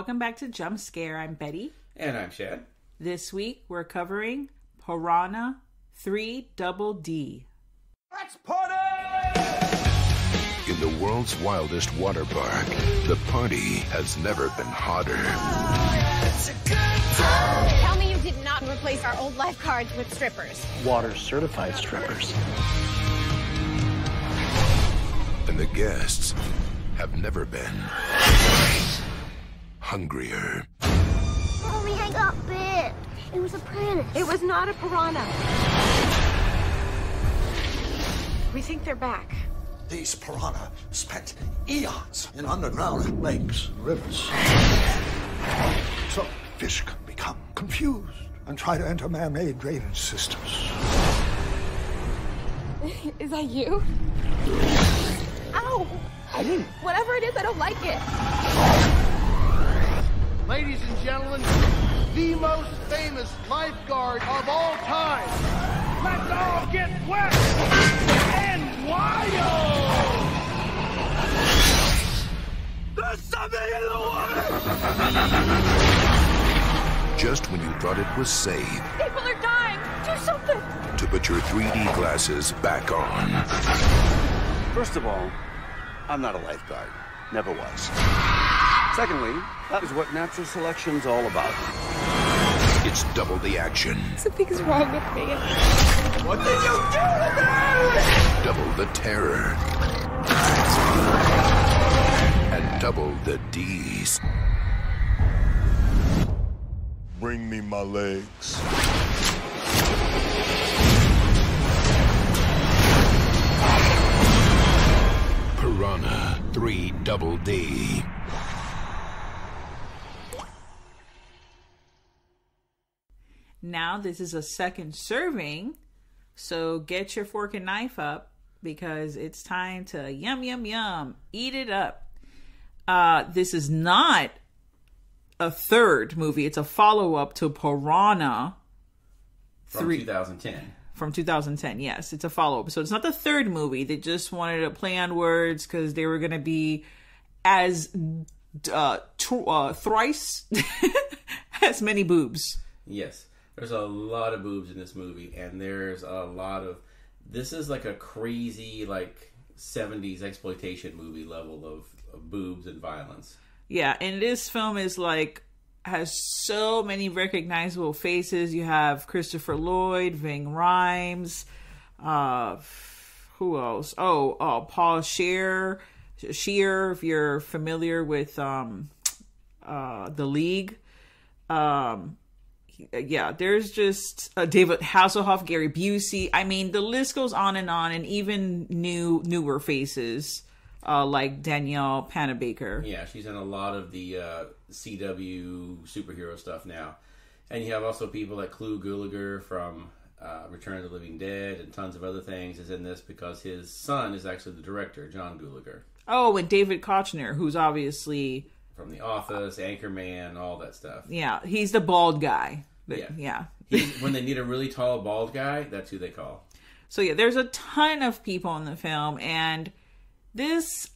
Welcome back to Jump Scare. I'm Betty. And I'm Shad. This week we're covering Piranha 3DD. Let's party! In the world's wildest water park, the party has never been hotter. Tell me you did not replace our old lifeguards with strippers. Water certified strippers. And the guests have never been hungrier. Mommy, I got bit. It was a piranha. It was not a piranha. We think they're back. These piranha spent eons in underground lakes and rivers. So fish can become confused and try to enter man-made drainage systems. Is that you? Ow! I didn't. Whatever it is, I don't like it. Ladies and gentlemen, the most famous lifeguard of all time. Let's all get wet and wild! There's something in the water! Just when you thought it was safe People are dying! Do something! to put your 3D glasses back on. First of all, I'm not a lifeguard. Never was. Secondly, that is what natural selection's all about. It's double the action, Something's wrong with me. What did you do to me? double the terror, and double the D's. Bring me my legs. Piranha 3DD. Now this is a second serving, so get your fork and knife up because it's time to yum, yum, yum. Eat it up. This is not a third movie. It's a follow-up to Piranha. From 2010. From 2010, yes. It's a follow-up. So it's not the third movie. They just wanted to play on words because they were going to be as thrice as many boobs. Yes. There's a lot of boobs in this movie, and there's a lot of... This is like a crazy, 70s exploitation movie level of boobs and violence. Yeah, and this film is has so many recognizable faces. You have Christopher Lloyd, Ving Rhames, who else? Paul Scheer, if you're familiar with The League. There's just David Hasselhoff, Gary Busey. I mean, the list goes on, and even newer faces. Like Danielle Panabaker. Yeah, she's in a lot of the CW superhero stuff now. And you have also people like Clu Gulager from Return of the Living Dead and tons of other things is in this because his son is actually the director, John Gulager. Oh, and David Kochner, who's obviously... From The Office, Anchorman, all that stuff. Yeah, he's the bald guy. Yeah. When they need a really tall bald guy, that's who they call. So yeah, there's a ton of people in the film, and... This,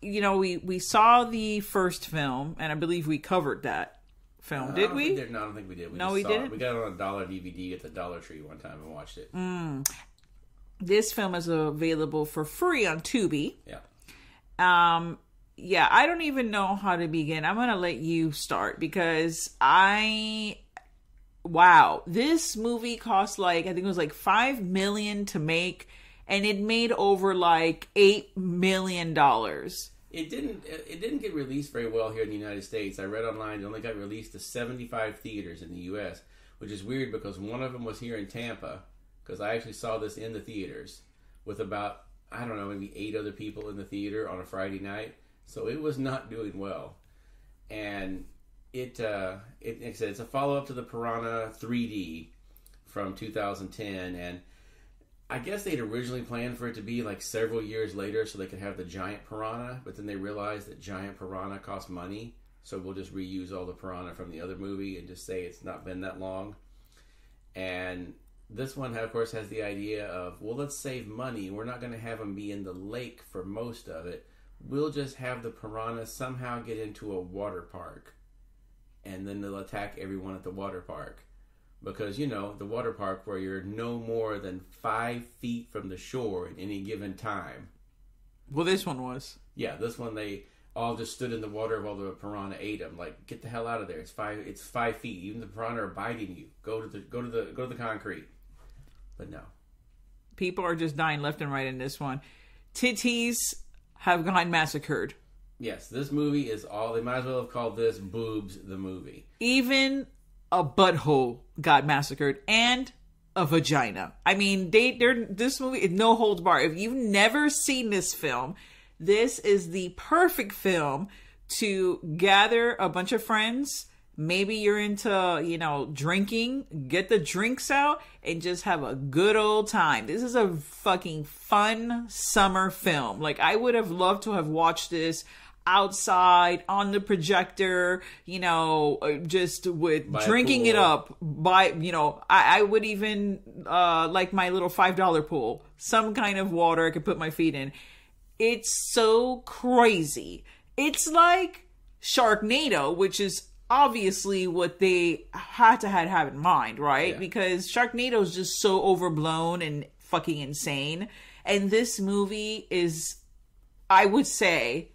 we saw the first film, and I believe we covered that film. Did we? No, I don't think we did. We didn't. We got it on a $1 DVD at the Dollar Tree one time and watched it. This film is available for free on Tubi. Yeah. I don't even know how to begin. I'm going to let you start because this movie cost I think it was $5 million to make. And it made over $8 million. It didn't get released very well here in the United States. I read online it only got released to 75 theaters in the U.S., which is weird because one of them was here in Tampa. Because I actually saw this in the theaters with about, I don't know, maybe 8 other people in the theater on a Friday night. So it was not doing well. And like I said, it's a follow-up to the Piranha 3D from 2010. And I guess they'd originally planned for it to be several years later so they could have the giant piranha, but then they realized that giant piranha costs money, so we'll just reuse all the piranha from the other movie and just say it's not been that long. And this one, of course, has the idea of, well, let's save money. We're not going to have them be in the lake for most of it. We'll just have the piranha somehow get into a water park and then they'll attack everyone at the water park. Because, you know, the water park where you're no more than 5 feet from the shore at any given time. Well, this one was. Yeah, this one they all just stood in the water while the piranha ate them. Like, get the hell out of there! It's 5 feet. Even the piranha are biting you. Go to the concrete. But no, people are just dying left and right in this one. Titties have gone massacred. Yes, this movie is all. They might as well have called this "Boobs" the movie. Even a butthole got massacred and a vagina. I mean, this movie is no holds barred. If you've never seen this film, this is the perfect film to gather a bunch of friends. Maybe you're into, you know, drinking, get the drinks out and just have a good old time. This is a fucking fun summer film. Like, I would have loved to have watched this outside on the projector, you know, just with drinking it up by, you know, I would even like my little $5 pool, some kind of water I could put my feet in. It's so crazy. It's like Sharknado, which is obviously what they had to have in mind, right? Yeah. Because Sharknado is just so overblown and fucking insane. And this movie is, I would say,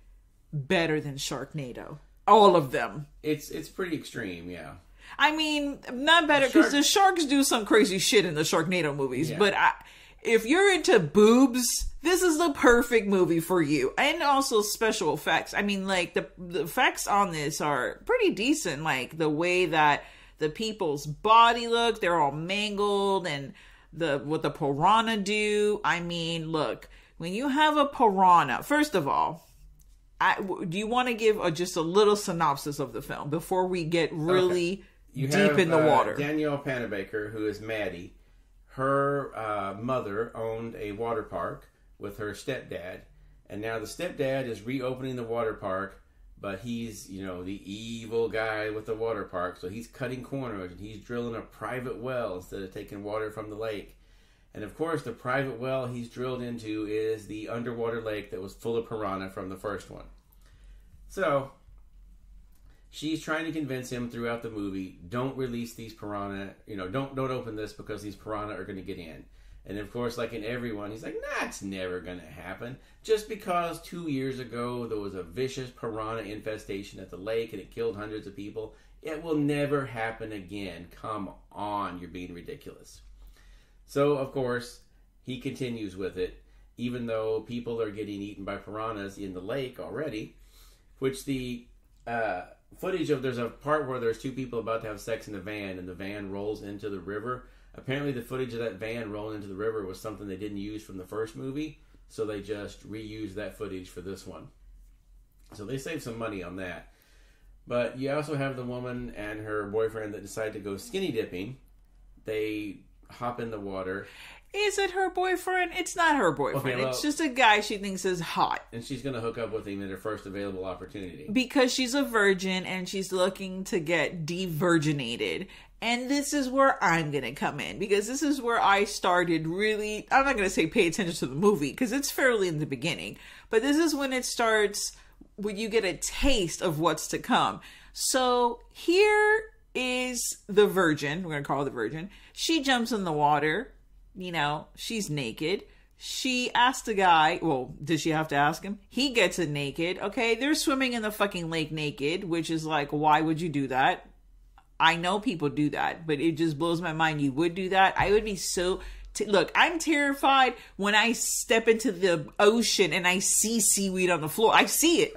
better than Sharknado. All of them. It's pretty extreme, yeah. I mean, not better because the sharks do some crazy shit in the Sharknado movies. Yeah. But if you're into boobs, this is the perfect movie for you. And also special effects. I mean, like, the effects on this are pretty decent. Like, the way that the people's body look, they're all mangled, and what the piranha do. I mean, look, when you have a piranha, first of all, do you want to give just a little synopsis of the film before we get really deep in the water? Danielle Panabaker, who is Maddie, her mother owned a water park with her stepdad, and now the stepdad is reopening the water park, but he's, you know, the evil guy with the water park, so he's cutting corners and he's drilling a private well instead of taking water from the lake. And of course, the private well he's drilled into is the underwater lake that was full of piranha from the first one. So, she's trying to convince him throughout the movie, don't release these piranha, you know, don't open this because these piranha are going to get in. And of course, like in everyone, he's like, nah, it's never going to happen. Just because 2 years ago there was a vicious piranha infestation at the lake and it killed hundreds of people, it will never happen again. Come on, you're being ridiculous. So, of course, he continues with it, even though people are getting eaten by piranhas in the lake already, which the footage of, there's a part where there's two people about to have sex in a van, and the van rolls into the river. Apparently the footage of that van rolling into the river was something they didn't use from the first movie, so they just reused that footage for this one. So they saved some money on that. But you also have the woman and her boyfriend that decide to go skinny dipping. They hop in the water. Is it her boyfriend? It's not her boyfriend. Okay, well, it's just a guy she thinks is hot. And she's going to hook up with him at her first available opportunity. Because she's a virgin and she's looking to get de-virginated. And this is where I'm going to come in. Because this is where I started really, I'm not going to say pay attention to the movie, because it's fairly in the beginning. But this is when it starts, when you get a taste of what's to come. So here is the virgin. We're going to call her the virgin. She jumps in the water. You know, she's naked. She asked the guy, well, did she have to ask him? He gets it naked. Okay, they're swimming in the fucking lake naked, which is like, why would you do that? I know people do that, but it just blows my mind you would do that. I would be so... Look, I'm terrified when I step into the ocean and I see seaweed on the floor. I see it.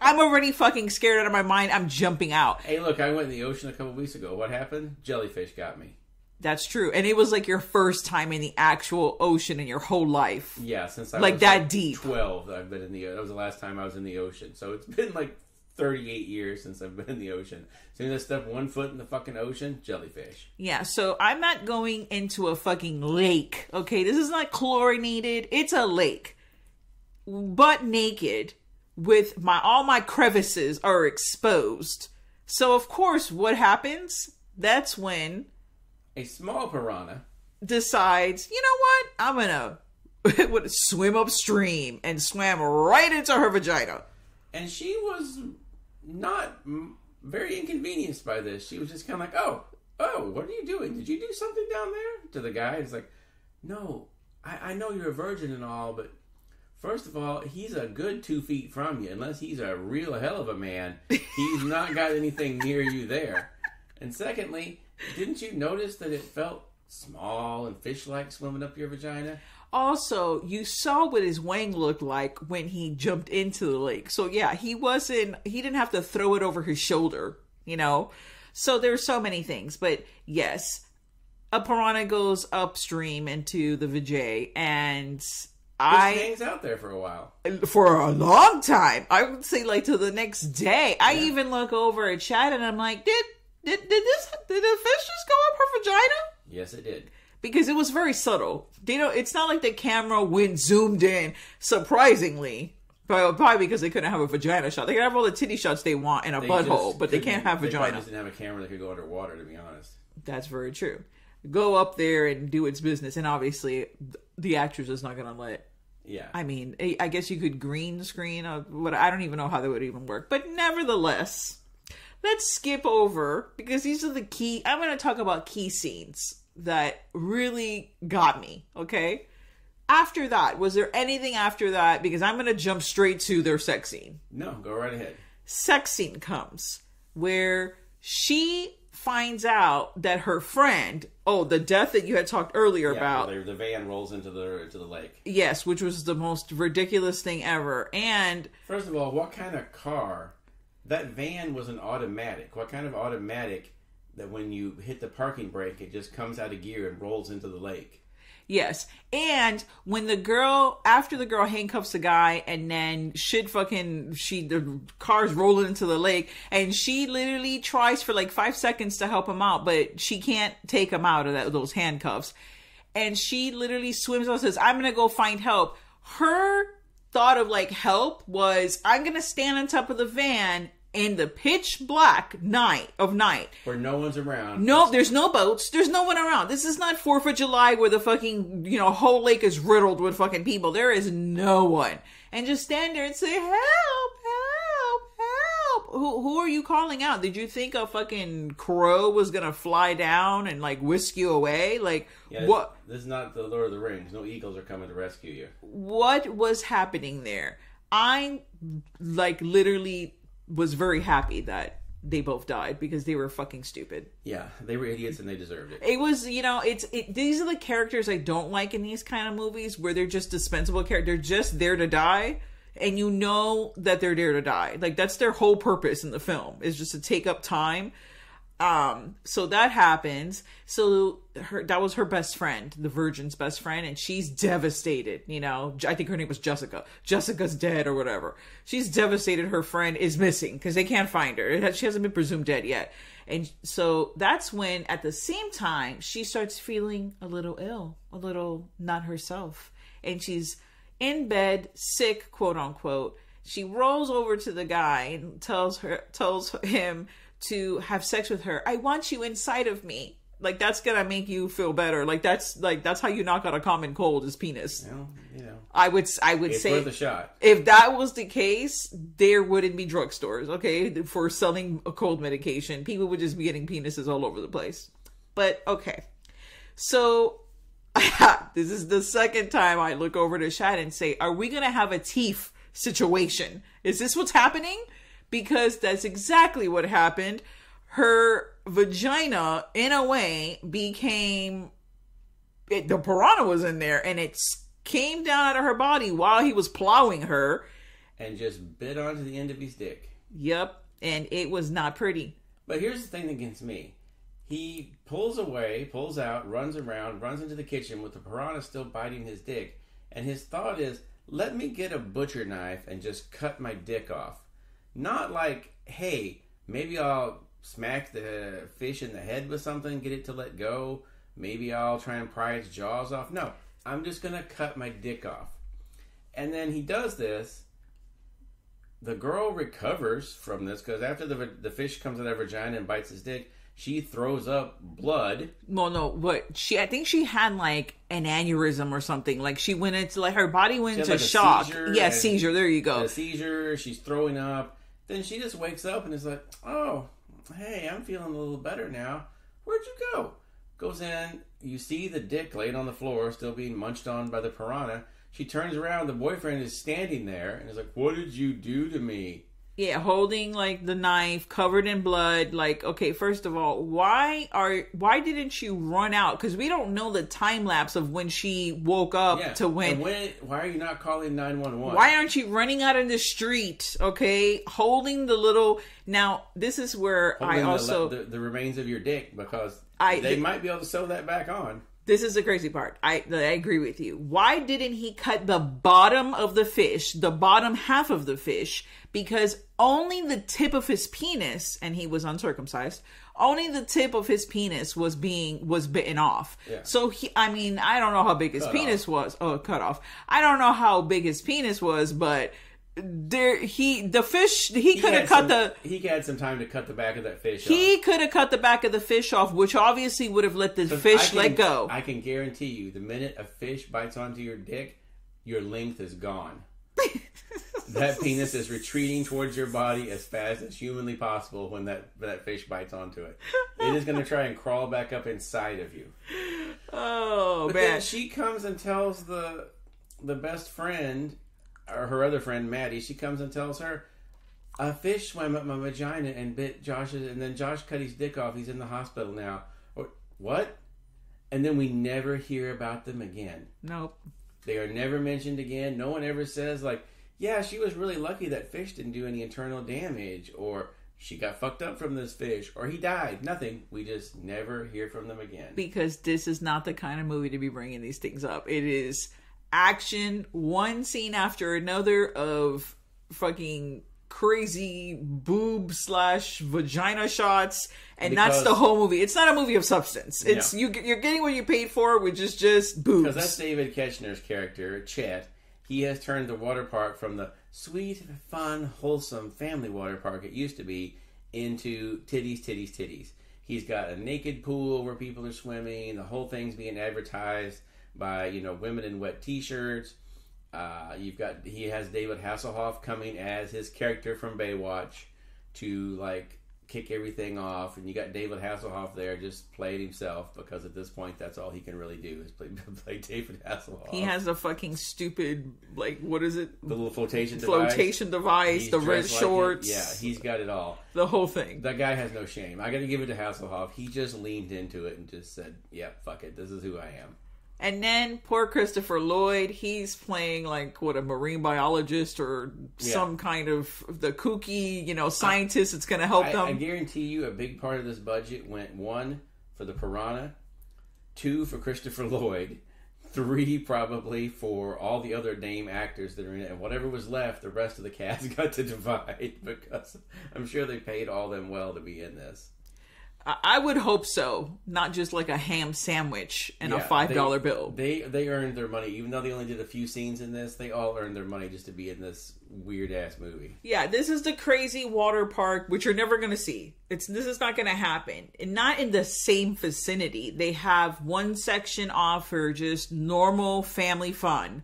I'm already fucking scared out of my mind. I'm jumping out. Hey, look, I went in the ocean a couple weeks ago. What happened? Jellyfish got me. That's true. And it was like your first time in the actual ocean in your whole life. Yeah, since I was that like deep. 12, I've been in the... That was the last time I was in the ocean. So it's been like 38 years since I've been in the ocean. As soon as I step 1 foot in the fucking ocean, jellyfish. Yeah, so I'm not going into a fucking lake. Okay, this is not chlorinated. It's a lake. Butt naked with all my crevices are exposed. So of course, what happens? That's when a small piranha decides, you know what? I'm gonna swim upstream, and swam right into her vagina. And she was not very inconvenienced by this. She was just kind of like, oh, what are you doing? Did you do something down there? To the guy. It's like, no, I know you're a virgin and all, but first of all, he's a good 2 feet from you. Unless he's a real hell of a man, he's not got anything near you there. And secondly, didn't you notice that it felt small and fish-like swimming up your vagina? Also, you saw what his wang looked like when he jumped into the lake. So yeah, he didn't have to throw it over his shoulder, you know? So there's so many things. But yes, a piranha goes upstream into the vajay, and hangs out there for a while. For a long time. I would say like till the next day. I even look over at Chad and I'm like, did the fish just go up her vagina? Yes, it did. Because it was very subtle. It's not like the camera went zoomed in, surprisingly. Probably because they couldn't have a vagina shot. They can have all the titty shots they want in a butthole, but they can't have vagina. They just didn't have a camera that could go underwater, to be honest. That's very true. Go up there and do its business, and obviously the actress is not going to let. Yeah. I mean, I guess you could green screen what I don't even know how that would even work. But nevertheless, let's skip over, because these are the key. I'm going to talk about key scenes that really got me, okay? After that, was there anything after that? Because I'm going to jump straight to their sex scene. No, go right ahead. Sex scene comes where she finds out that her friend, the death that you had talked earlier about. The van rolls into the lake. Yes, which was the most ridiculous thing ever. And first of all, what kind of car? That van was an automatic. What kind of automatic that when you hit the parking brake, it just comes out of gear and rolls into the lake? Yes. And when after the girl handcuffs the guy, and then the car's rolling into the lake, and she literally tries for like 5 seconds to help him out, but she can't take him out of those handcuffs. And she literally swims out and says, I'm going to go find help. Her thought of like help was, I'm going to stand on top of the van in the pitch black night where no one's around. No, there's no boats. There's no one around. This is not 4th of July where the fucking, whole lake is riddled with fucking people. There is no one. And just stand there and say, help, help, help. Who are you calling out? Did you think a fucking crow was going to fly down and like whisk you away? Like, what? This is not the Lord of the Rings. No eagles are coming to rescue you. What was happening there? I like literally was very happy that they both died, because they were fucking stupid. Yeah, they were idiots and they deserved it. It was, these are the characters I don't like in these kind of movies, where they're just dispensable characters. They're just there to die, and you know that they're there to die. Like, that's their whole purpose in the film, is just to take up time. So that happens. So that was her best friend, the virgin's best friend, and she's devastated. I think her name was Jessica. Jessica's dead or whatever. She's devastated. Her friend is missing because they can't find her. She hasn't been presumed dead yet. And so that's when, at the same time, she starts feeling a little ill, a little not herself. And she's in bed, sick, quote unquote. She rolls over to the guy and tells him to have sex with her. I want you inside of me. Like, that's gonna make you feel better. That's how you knock out a common cold, is penis. Well, I would it's say worth a shot. If that was the case, there wouldn't be drugstores, okay, for selling a cold medication. People would just be getting penises all over the place. But okay, so this is the second time I look over to Shad and say, are we gonna have a teeth situation? Is this what's happening? Because that's exactly what happened. Her vagina, in a way, became... the piranha was in there, and it came down out of her body while he was plowing her. And just bit onto the end of his dick. Yep, and it was not pretty. But here's the thing that gets me. He pulls out, runs around, runs into the kitchen with the piranha still biting his dick. And his thought is, let me get a butcher knife and just cut my dick off. Not like, hey, maybe I'll smack the fish in the head with something, get it to let go. Maybe I'll try and pry its jaws off. No, I'm just going to cut my dick off. And then he does this. The girl recovers from this, because after the fish comes out of her vagina and bites his dick, she throws up blood. Well, no, I think she had like an aneurysm or something. Like, she went into, like, her body went into shock. Seizure. There you go. A seizure. She's throwing up. Then she just wakes up and is like, oh, hey, I'm feeling a little better now. Where'd you go? Goes in, you see the dick laying on the floor, still being munched on by the piranha. She turns around, the boyfriend is standing there, and is like, what did you do to me? Yeah, holding like the knife, covered in blood. Like, okay, first of all, why didn't you run out? Because we don't know the time lapse of when she woke up to when. Why are you not calling 911? Why aren't you running out in the street? Okay, holding the little. Now, this is where holding I also the remains of your dick, because they might be able to sew that back on. This is the crazy part. I agree with you. Why didn't he cut the bottom of the fish, the bottom half of the fish? Because only the tip of his penis, and he was uncircumcised, only the tip of his penis was bitten off. Yeah. So I don't know how big his penis was. Oh, cut off. I don't know how big his penis was, but he had some time to cut the back of that fish off. He could have cut the back of the fish off, which obviously would have let the fish let go. I can guarantee you, the minute a fish bites onto your dick, your length is gone. That penis is retreating towards your body as fast as humanly possible when that fish bites onto it. It is going to try and crawl back up inside of you. Oh, but man. Then she comes and tells the best friend, or her other friend, Maddie, she comes and tells her, a fish swam up my vagina and bit Josh's, and then Josh cut his dick off. He's in the hospital now. Or, what? And then we never hear about them again. Nope. They are never mentioned again. No one ever says, like, yeah, she was really lucky that fish didn't do any internal damage, or she got fucked up from this fish, or he died. Nothing. We just never hear from them again. Because this is not the kind of movie to be bringing these things up. It is action, one scene after another of fucking crazy boob/vagina shots, and that's the whole movie. It's not a movie of substance. It's you're getting what you paid for, which is just boobs. Because that's David Koechner's character, Chet. He has turned the water park from the sweet, fun, wholesome family water park it used to be into titties, titties, titties. He's got a naked pool where people are swimming. The whole thing's being advertised by, women in wet t-shirts. He has David Hasselhoff coming as his character from Baywatch to kick everything off, and you got David Hasselhoff there just playing himself, because at this point that's all he can really do is play David Hasselhoff. He has a fucking stupid, what is it? The little flotation device, he's the red shorts. Yeah, he's got it all. The whole thing. That guy has no shame. I got to give it to Hasselhoff. He just leaned into it and just said, yeah, fuck it. This is who I am. And then poor Christopher Lloyd, he's playing a marine biologist or some kind of the kooky, scientist that's going to help them. I guarantee you a big part of this budget went 1 for the Piranha, 2 for Christopher Lloyd, 3 probably for all the other name actors that are in it, and whatever was left, the rest of the cast got to divide, because I'm sure they paid all them well to be in this. I would hope so. Not just like a ham sandwich and a $5 bill. They earned their money. Even though they only did a few scenes in this, they all earned their money just to be in this weird-ass movie. Yeah, this is the crazy water park, which you're never going to see. This is not going to happen. And not in the same vicinity. They have one section off for just normal family fun.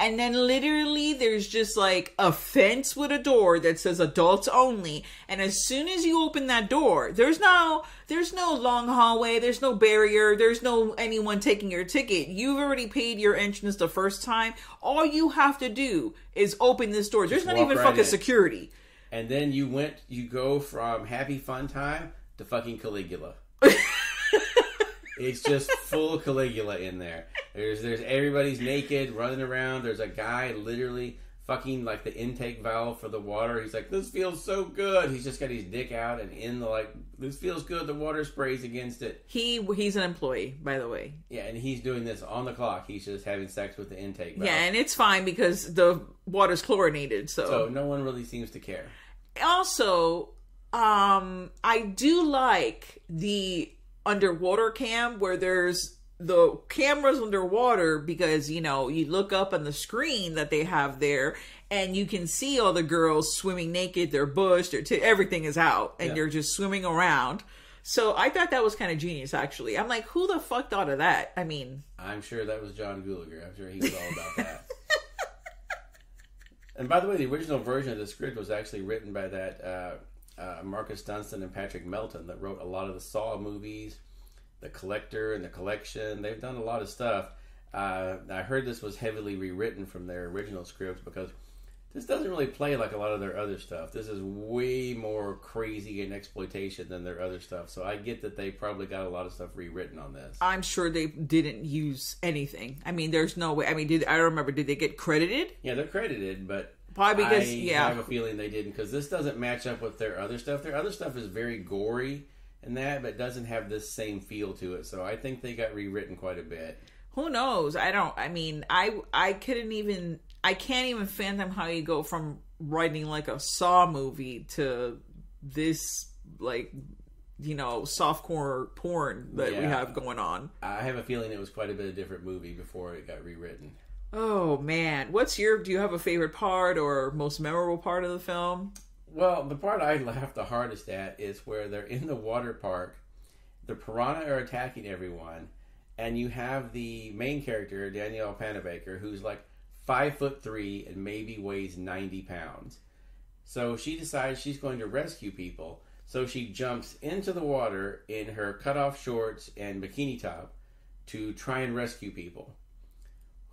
And then literally there's just a fence with a door that says adults only. And as soon as you open that door, there's no long hallway. There's no barrier. There's no anyone taking your ticket. You've already paid your entrance the first time. All you have to do is open this door. There's not even fucking security. And then you go from happy fun time to fucking Caligula. It's just full Caligula in there. There's everybody's naked, running around. There's a guy literally fucking the intake valve for the water. He's like, this feels so good. He's just got his dick out and in the this feels good. The water sprays against it. He's an employee, by the way. Yeah, and he's doing this on the clock. He's just having sex with the intake valve. Yeah, and it's fine because the water's chlorinated. So no one really seems to care. Also, I do like the underwater cam where there's the cameras underwater, because you look up on the screen that they have there and you can see all the girls swimming naked, their bush, everything is out, and you're just swimming around. So I thought that was kind of genius, actually. I'm like, who the fuck thought of that? I mean, I'm sure that was John Gulager. I'm sure he was all about that. And by the way, the original version of the script was actually written by that Marcus Dunstan and Patrick Melton that wrote a lot of the Saw movies, The Collector and The Collection. They've done a lot of stuff. I heard this was heavily rewritten from their original scripts because this doesn't really play like a lot of their other stuff. This is way more crazy and exploitation than their other stuff. So I get that they probably got a lot of stuff rewritten on this. I'm sure they didn't use anything. I mean, there's no way. I mean, I don't remember. Did they get credited? Yeah, they're credited, but probably because I have a feeling they didn't because this doesn't match up with their other stuff. Their other stuff is very gory and that, but doesn't have this same feel to it. So I think they got rewritten quite a bit. Who knows? I can't even fathom how you go from writing like a Saw movie to this, like, you know, softcore porn that we have going on. I have a feeling it was quite a bit of different movie before it got rewritten. Oh man. Do you have a favorite part or most memorable part of the film? Well, the part I laughed the hardest at is where they're in the water park, the piranha are attacking everyone, and you have the main character, Danielle Panabaker, who's like 5'3" and maybe weighs 90 pounds. So she decides she's going to rescue people. So she jumps into the water in her cutoff shorts and bikini top to try and rescue people.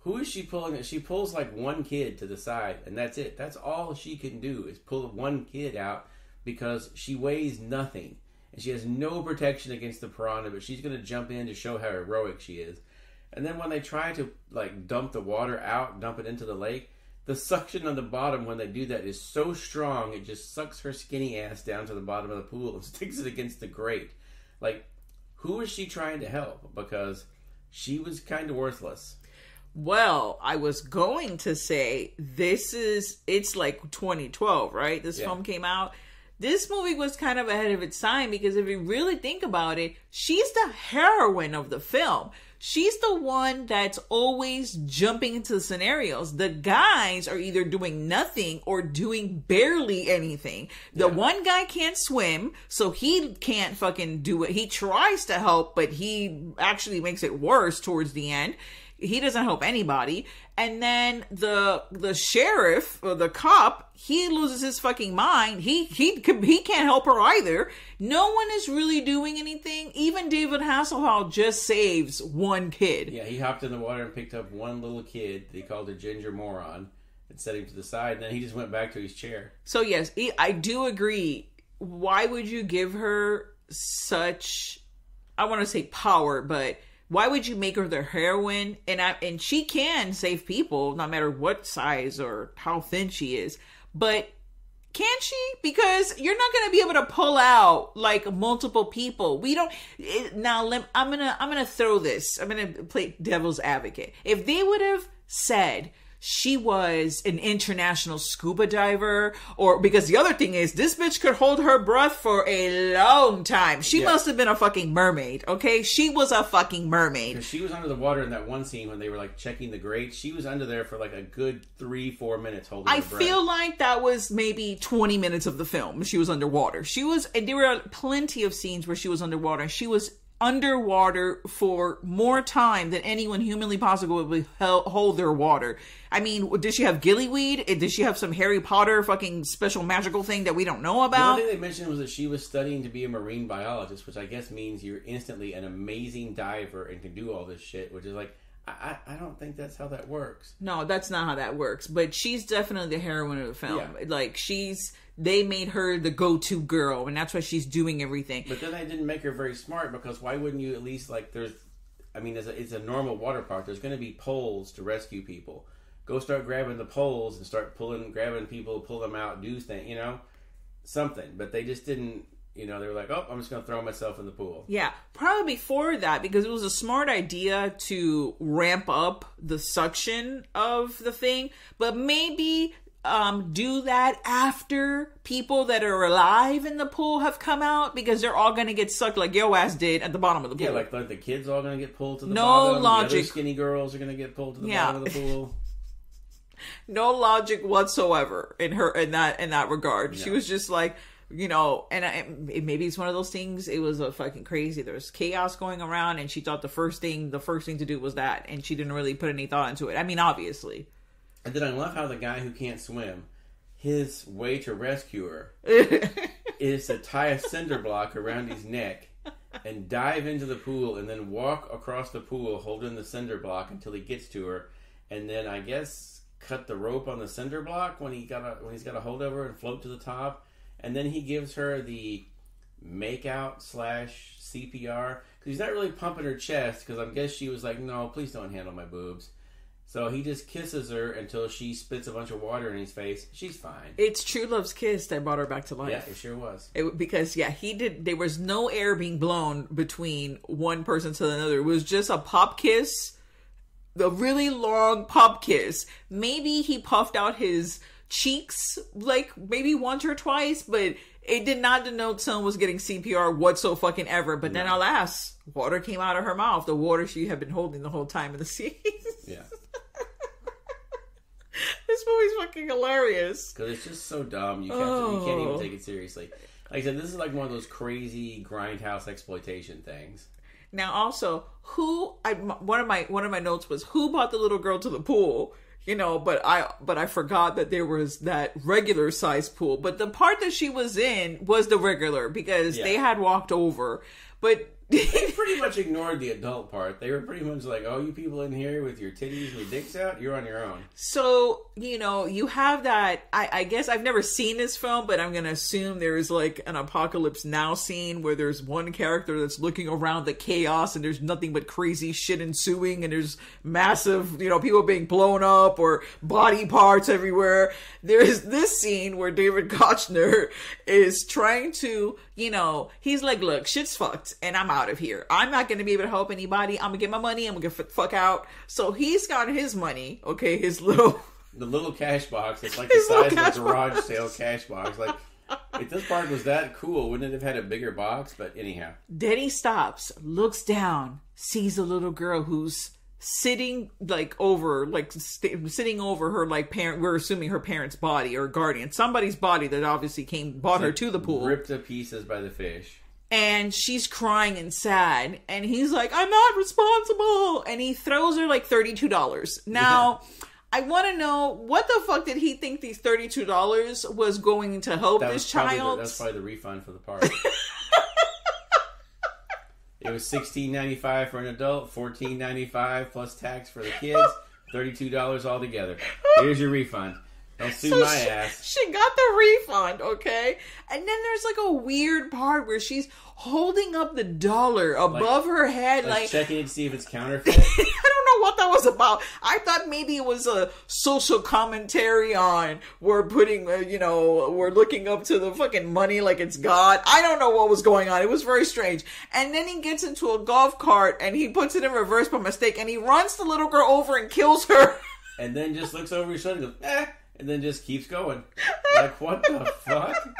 Who is she pulling? She pulls like one kid to the side, and that's it. That's all she can do is pull one kid out because she weighs nothing. And she has no protection against the piranha, but she's going to jump in to show how heroic she is. And then when they try to like dump the water out, dump it into the lake, the suction on the bottom when they do that is so strong, it just sucks her skinny ass down to the bottom of the pool and sticks it against the grate. Like, who is she trying to help? Because she was kind of worthless. Well, I was going to say, it's like 2012, right? This film came out. This movie was kind of ahead of its time because if you really think about it, she's the heroine of the film. She's the one that's always jumping into the scenarios. The guys are either doing nothing or doing barely anything. The one guy can't swim, so he can't fucking do it. He tries to help, but he actually makes it worse towards the end. He doesn't help anybody. And then the sheriff or the cop, he loses his fucking mind. He can't help her either. No one is really doing anything. Even David Hasselhoff just saves one kid. Yeah, he hopped in the water and picked up one little kid that he called a ginger moron and set him to the side. And then he just went back to his chair. So yes, I do agree. Why would you give her such, I want to say power, but why would you make her the heroine? And she can save people, no matter what size or how thin she is. But can she? Because you're not going to be able to pull out like multiple people. We don't. Now I'm gonna throw this. I'm gonna play devil's advocate. If they would have said she was an international scuba diver, or because the other thing is this bitch could hold her breath for a long time. She must have been a fucking mermaid, okay? She was a fucking mermaid. She was under the water in that one scene when they were like checking the grate. She was under there for like a good 3-4 minutes holding her breath. I feel like that was maybe 20 minutes of the film. She was underwater. And there were plenty of scenes where she was underwater. She was underwater for more time than anyone humanly possible would hold their water. I mean, did she have gillyweed? Did she have some Harry Potter fucking special magical thing that we don't know about? The only thing they mentioned was that she was studying to be a marine biologist, which I guess means you're instantly an amazing diver and can do all this shit, which is like, I don't think that's how that works. No, that's not how that works. But she's definitely the heroine of the film. Yeah. Like, they made her the go-to girl, and that's why she's doing everything. But then they didn't make her very smart, because why wouldn't you at least, like, it's a normal water park. There's going to be poles to rescue people. Go start grabbing the poles and start grabbing people, pull them out, do things, something. But they just didn't, they were like, oh, I'm just going to throw myself in the pool. Yeah, probably before that, because it was a smart idea to ramp up the suction of the thing, but maybe do that after people that are alive in the pool have come out, because they're all going to get sucked like yo ass did at the bottom of the pool. Yeah, like the kids all going to get pulled to the bottom. No logic. The other skinny girls are going to get pulled to the bottom of the pool. No logic whatsoever in that regard. No. She was just like, and maybe it's one of those things. It was a fucking crazy. There was chaos going around, and she thought the first thing to do was that, and she didn't really put any thought into it. I mean, obviously. And then I love how the guy who can't swim, his way to rescue her is to tie a cinder block around his neck and dive into the pool and then walk across the pool holding the cinder block until he gets to her, and then I guess cut the rope on the cinder block when he's got a hold of her and float to the top, and then he gives her the makeout / CPR because he's not really pumping her chest because I guess she was like, no, please don't handle my boobs. So he just kisses her until she spits a bunch of water in his face. She's fine. It's True Love's kiss that brought her back to life. Yeah, it sure was. Because he did. There was no air being blown between one person to another. It was just a pop kiss, a really long pop kiss. Maybe he puffed out his cheeks like maybe once or twice, but it did not denote someone was getting CPR whatsoever. But then, alas, water came out of her mouth. The water she had been holding the whole time in the scene. Yeah. This movie's fucking hilarious. Because it's just so dumb. You can't even take it seriously. Like I said, this is like one of those crazy grindhouse exploitation things. Now, also, one of my notes was who brought the little girl to the pool? You know, but I forgot that there was that regular size pool. But the part that she was in was the regular because they had walked over. But they pretty much ignored the adult part. They were pretty much like, oh, you people in here with your titties and your dicks out, you're on your own. So, you know, you have that, I guess I've never seen this film, but I'm going to assume there's like an Apocalypse Now scene where there's one character that's looking around the chaos and there's nothing but crazy shit ensuing and there's massive, you know, people being blown up or body parts everywhere. There's this scene where David Kochner is trying to, you know, he's like, look, shit's fucked and I'm out of here. I'm not going to be able to help anybody. I'm going to get my money. I'm going to get the fuck out. So he's got his money, okay, the little cash box. It's like the size of a garage sale cash box. Like, if this part was that cool, wouldn't it have had a bigger box? But anyhow. Then he stops, looks down, sees a little girl who's sitting sitting over her parent. We're assuming her parent's body or guardian, somebody's body that obviously brought her to the pool, ripped to pieces by the fish, and she's crying and sad. And he's like, "I'm not responsible," and he throws her like $32. Now, I want to know what the fuck did he think these $32 was going to help this child? That's probably the refund for the park. It was $16.95 for an adult, $14.95 plus tax for the kids, $32 altogether. Here's your refund. Don't sue my ass. She got the refund, okay? And then there's like a weird part where she's holding up the dollar above her head, like checking to see if it's counterfeit. I don't know what that was about. I thought maybe it was a social commentary on we're putting, we're looking up to the fucking money like it's God. I don't know what was going on. It was very strange. And then he gets into a golf cart and he puts it in reverse by mistake and he runs the little girl over and kills her. And then just looks over his shoulder and goes, eh, and then just keeps going. Like, what the fuck? And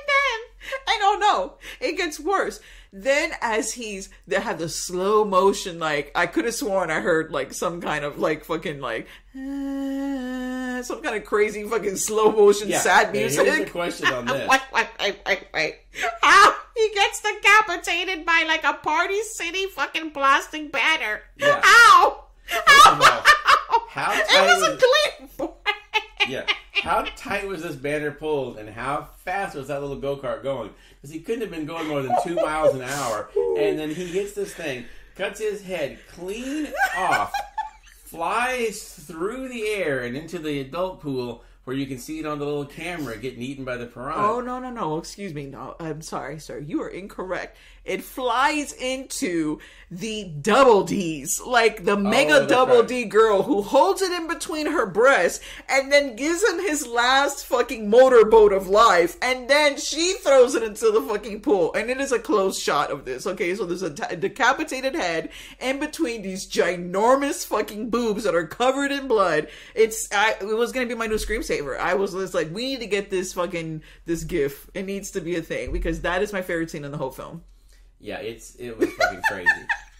then, I don't know, it gets worse. Then as they have the slow motion, like, I could have sworn I heard, like, some kind of, like, fucking, like, some kind of crazy fucking slow motion sad music. Here's the question on this. Wait. How he gets decapitated by, like, a Party City fucking plastic banner. Yeah. How? How tight it was a clip. Yeah. How tight was this banner pulled and how fast was that little go-kart going? Because he couldn't have been going more than 2 miles an hour. And then he hits this thing, cuts his head clean off, flies through the air and into the adult pool where you can see it on the little camera getting eaten by the piranha. Oh, no. Excuse me. No, I'm sorry, sir. You are incorrect. It flies into the double D's, like the mega double D girl who holds it in between her breasts and then gives him his last fucking motorboat of life. And then she throws it into the fucking pool. And it is a close shot of this. Okay, so there's a decapitated head in between these ginormous fucking boobs that are covered in blood. It was going to be my new screensaver. I was just like, we need to get this gif. It needs to be a thing because that is my favorite scene in the whole film. Yeah, it was fucking crazy.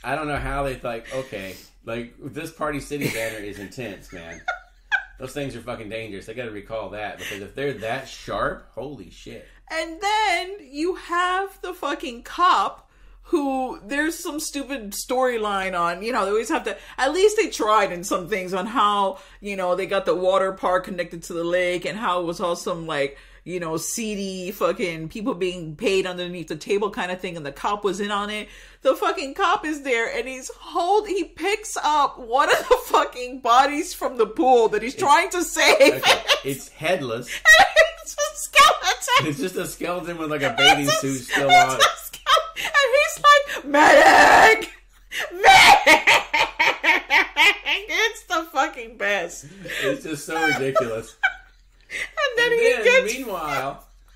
I don't know how they thought, okay, like, this Party City banner is intense, man. Those things are fucking dangerous. They gotta recall that, because if they're that sharp, holy shit. And then you have the fucking cop who there's some stupid storyline on, they always have to, at least they tried in some things on how, they got the water park connected to the lake and how it was all some like, seedy fucking people being paid underneath the table kind of thing, and the cop was in on it. The fucking cop is there and he picks up one of the fucking bodies from the pool that he's trying to save. Okay. It's headless. It's a skeleton. It's just a skeleton with like a bathing suit still on. And he's like, medic! Medic! It's the fucking best. It's just so ridiculous. And then he gets...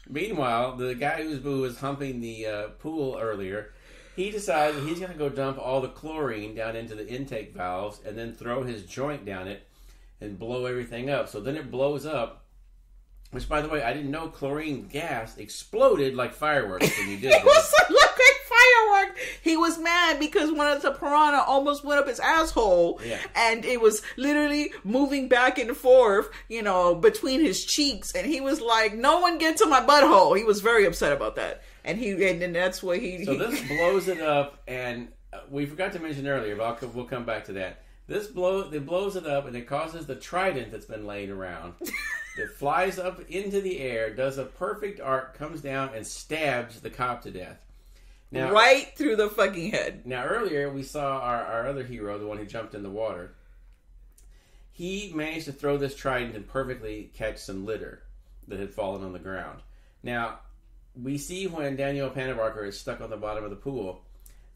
Meanwhile, the guy who was humping the pool earlier, he decided he's going to go dump all the chlorine down into the intake valves and then throw his joint down it and blow everything up. So then it blows up, which, by the way, I didn't know chlorine gas exploded like fireworks when you did It was like firework. He was mad because one of the piranha almost went up his asshole, and it was literally moving back and forth, between his cheeks, and he was like, "No one get to my butthole." He was very upset about that, and that's what he. So this blows it up, and we forgot to mention earlier, but we'll come back to that. It blows it up, and it causes the trident that's been laying around. It flies up into the air, does a perfect arc, comes down, and stabs the cop to death. Now, right through the fucking head. Now, earlier we saw our other hero, the one who jumped in the water. He managed to throw this trident and perfectly catch some litter that had fallen on the ground. Now, we see when Daniel Panabaker is stuck on the bottom of the pool,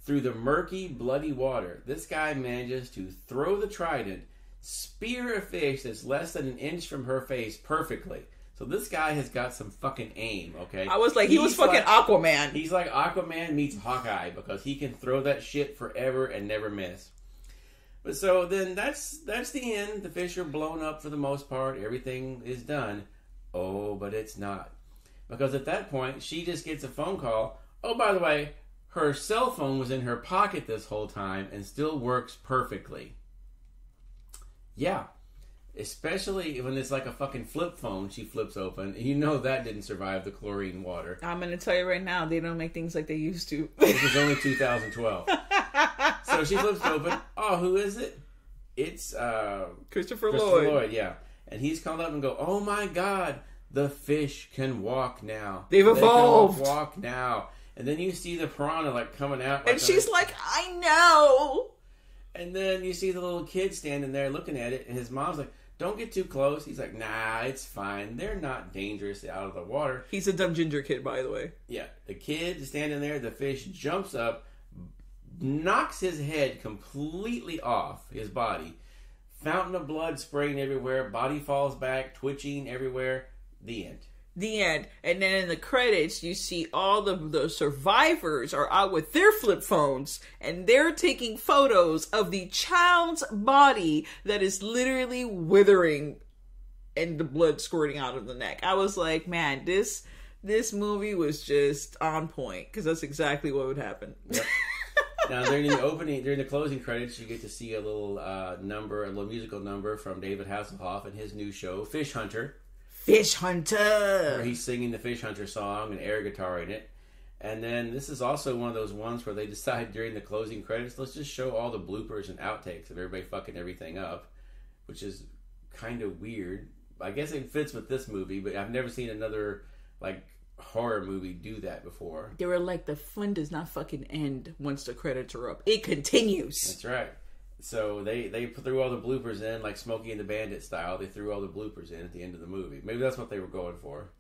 through the murky, bloody water, this guy manages to throw the trident, spear a fish that's less than an inch from her face perfectly. So this guy has got some fucking aim, okay? I was like, he was fucking Aquaman. He's like Aquaman meets Hawkeye because he can throw that shit forever and never miss. But so then that's the end. The fish are blown up for the most part. Everything is done. Oh, but it's not. Because at that point, she just gets a phone call. Oh, by the way, her cell phone was in her pocket this whole time and still works perfectly. Yeah. Especially when it's like a fucking flip phone she flips open. That didn't survive the chlorine water. I'm going to tell you right now, they don't make things like they used to. This was only 2012. So she flips it open. Oh, who is it? It's Christopher Lloyd. Yeah. And he's called up and go, oh my God, the fish can walk now. They've evolved. They can walk now. And then you see the piranha like coming out. And she's like, I know. And then you see the little kid standing there looking at it. And his mom's like, don't get too close. He's like, nah, it's fine. They're not dangerous out of the water. He's a dumb ginger kid, by the way. Yeah. The kid is standing there. The fish jumps up, knocks his head completely off his body. Fountain of blood spraying everywhere. Body falls back, twitching everywhere. The end. The end. And then in the credits, you see all the survivors are out with their flip phones, and they're taking photos of the child's body that is literally withering and the blood squirting out of the neck. I was like, man, this movie was just on point, because that's exactly what would happen. Yep. Now, during the closing credits, you get to see a little musical number from David Hasselhoff and his new show, Fish Hunter. Fish Hunter! Where he's singing the Fish Hunter song and air guitar in it. And then this is also one of those ones where they decide during the closing credits, let's just show all the bloopers and outtakes of everybody fucking everything up, which is kind of weird. I guess it fits with this movie, but I've never seen another horror movie do that before. They were like, the fun does not fucking end once the credits are up. It continues. That's right. So they threw all the bloopers in, like Smokey and the Bandit style. They threw all the bloopers in at the end of the movie. Maybe that's what they were going for.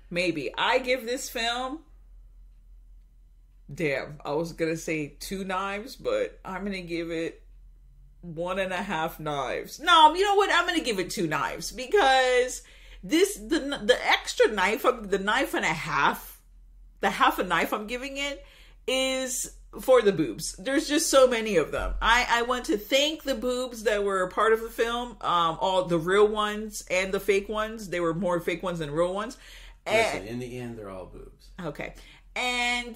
Maybe. I give this film... Damn, I was going to say 2 knives, but I'm going to give it 1.5 knives. No, you know what? I'm going to give it 2 knives, because the extra knife, the knife and a half, the half a knife I'm giving it is... for the boobs. There's just so many of them. I want to thank the boobs that were a part of the film. All the real ones and the fake ones. They were more fake ones than real ones. Listen, in the end, they're all boobs. Okay. And,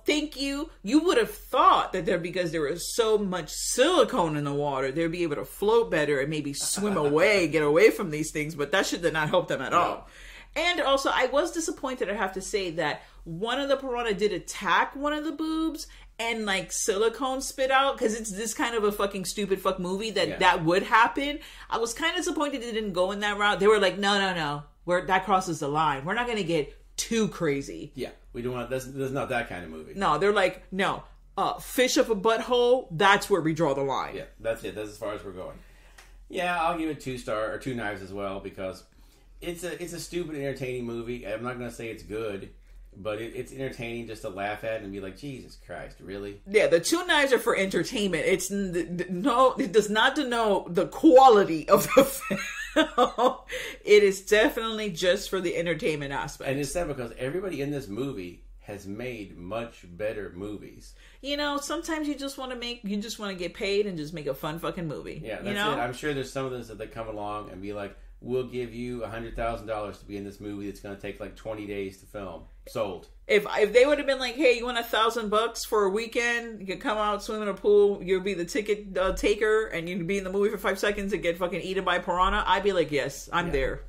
thank you. You would have thought that because there was so much silicone in the water, they'd be able to float better and maybe swim away, get away from these things. But that should not help them at all. And also, I was disappointed, I have to say, that one of the piranha did attack one of the boobs, and like silicone spit out, because it's this kind of a fucking stupid fuck movie that would happen. I was kind of disappointed it didn't go in that route. They were like, no, that crosses the line. We're not going to get too crazy. Yeah, we don't want. There's not that kind of movie. No, they're like, no, fish of a butthole. That's where we draw the line. Yeah, that's it. That's as far as we're going. Yeah, I'll give it 2 stars or 2 knives as well, because it's a stupid, entertaining movie. I'm not going to say it's good, but it's entertaining just to laugh at and be like, Jesus Christ, really? Yeah, the 2 knives are for entertainment. It does not denote the quality of the film. It is definitely just for the entertainment aspect. And it's sad because everybody in this movie has made much better movies. You know, sometimes you just want to get paid and just make a fun fucking movie. Yeah, that's it. I'm sure there's some of those that they come along and be like, we'll give you $100,000 to be in this movie that's going to take like 20 days to film. Sold. If they would have been like, hey, you want $1,000 for a weekend? You could come out, swim in a pool. You'll be the ticket taker, and you can be in the movie for 5 seconds and get fucking eaten by piranha. I'd be like, yes, I'm there.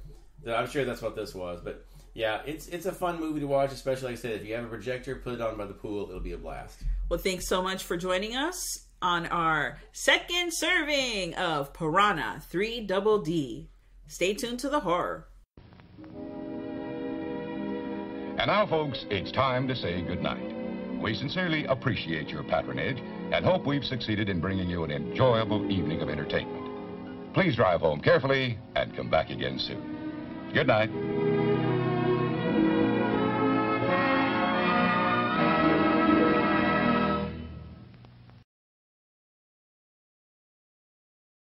I'm sure that's what this was, but yeah, it's a fun movie to watch, especially like I said, if you have a projector, put it on by the pool, it'll be a blast. Well, thanks so much for joining us on our second serving of Piranha 3 Double D. Stay tuned to the horror. And now, folks, it's time to say goodnight. We sincerely appreciate your patronage and hope we've succeeded in bringing you an enjoyable evening of entertainment. Please drive home carefully and come back again soon. Good night.